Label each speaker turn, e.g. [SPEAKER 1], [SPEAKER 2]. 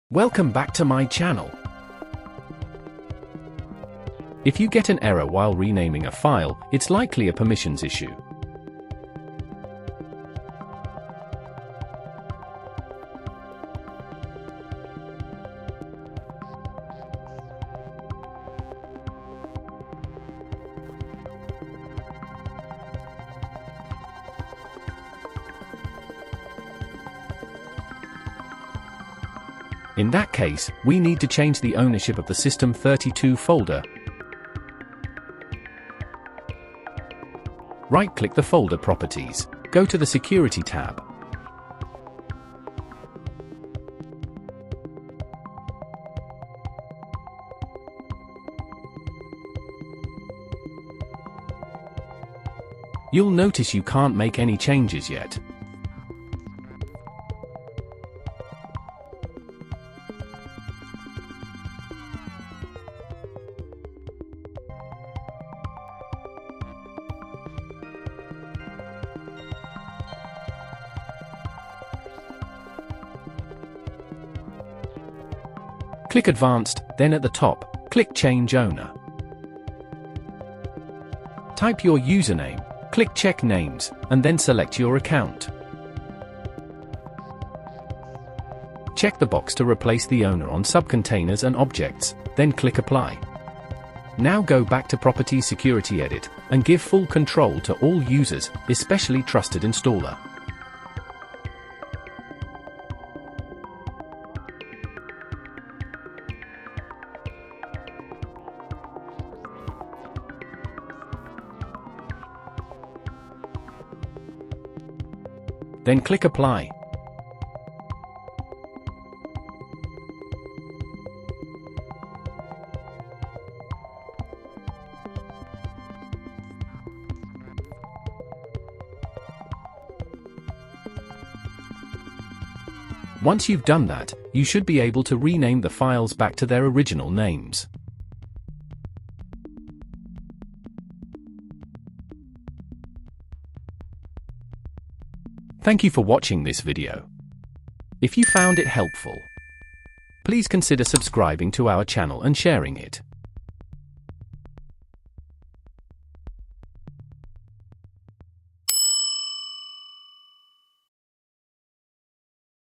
[SPEAKER 1] Welcome back to my channel. If you get an error while renaming a file, it's likely a permissions issue. In that case, we need to change the ownership of the System32 folder. Right-click the folder properties. Go to the Security tab. You'll notice you can't make any changes yet. Click Advanced, then at the top, click Change Owner. Type your username, click Check Names, and then select your account. Check the box to replace the owner on subcontainers and objects, then click Apply. Now go back to Properties Security Edit, and give full control to all users, especially TrustedInstaller. Then click Apply. Once you've done that, you should be able to rename the files back to their original names. Thank you for watching this video. If you found it helpful, please consider subscribing to our channel and sharing it.